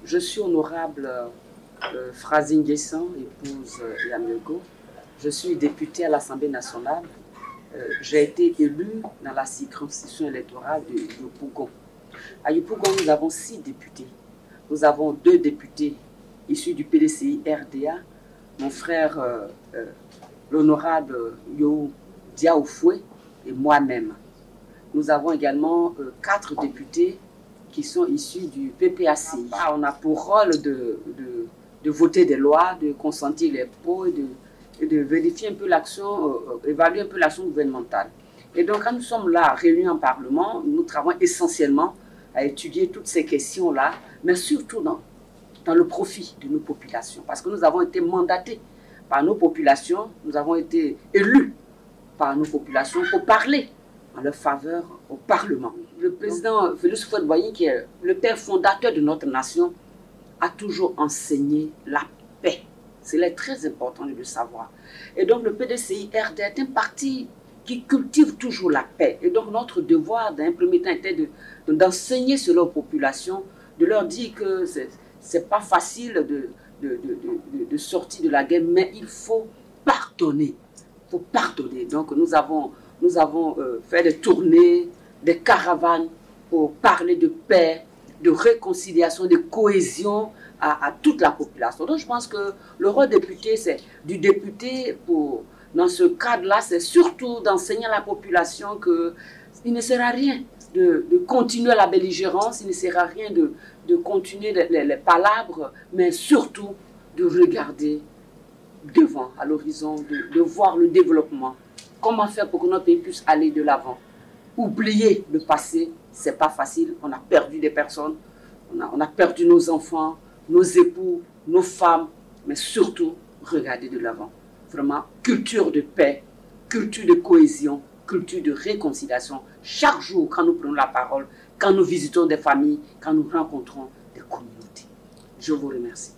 Je suis honorable Francine Nguessan, épouse Yamego. Je suis députée à l'Assemblée nationale. J'ai été élue dans la circonscription électorale de Yopougon. À Yopougon, nous avons 6 députés. Nous avons 2 députés issus du PDCI RDA, mon frère l'honorable Yo Diaoufoué et moi-même. Nous avons également 4 députés qui sont issus du PPACI. On a pour rôle de voter des lois, de consentir les pots et de vérifier un peu l'action, évaluer un peu l'action gouvernementale. Et donc, quand nous sommes là, réunis en Parlement, nous travaillons essentiellement à étudier toutes ces questions-là, mais surtout dans le profit de nos populations. Parce que nous avons été mandatés par nos populations, nous avons été élus par nos populations pour parler en leur faveur au Parlement. Le président Félix Houphouët-Boigny, qui est le père fondateur de notre nation, a toujours enseigné la paix. C'est très important de le savoir. Et donc le PDCI RD est un parti qui cultive toujours la paix. Et donc notre devoir d'un premier temps était d'enseigner cela aux populations, de leur dire que c'est pas facile de sortir de la guerre, mais il faut pardonner. Il faut pardonner. Donc nous avons fait des tournées, des caravanes pour parler de paix, de réconciliation, de cohésion à toute la population. Donc je pense que le rôle du député dans ce cadre-là, c'est surtout d'enseigner à la population qu'il ne sert à rien de continuer la belligérance, il ne sert à rien de continuer les palabres, mais surtout de regarder devant, à l'horizon, de voir le développement. Comment faire pour que notre pays puisse aller de l'avant? Oublier le passé, c'est pas facile. On a perdu des personnes, on a perdu nos enfants, nos époux, nos femmes, mais surtout, regarder de l'avant. Vraiment, culture de paix, culture de cohésion, culture de réconciliation. Chaque jour, quand nous prenons la parole, quand nous visitons des familles, quand nous rencontrons des communautés. Je vous remercie.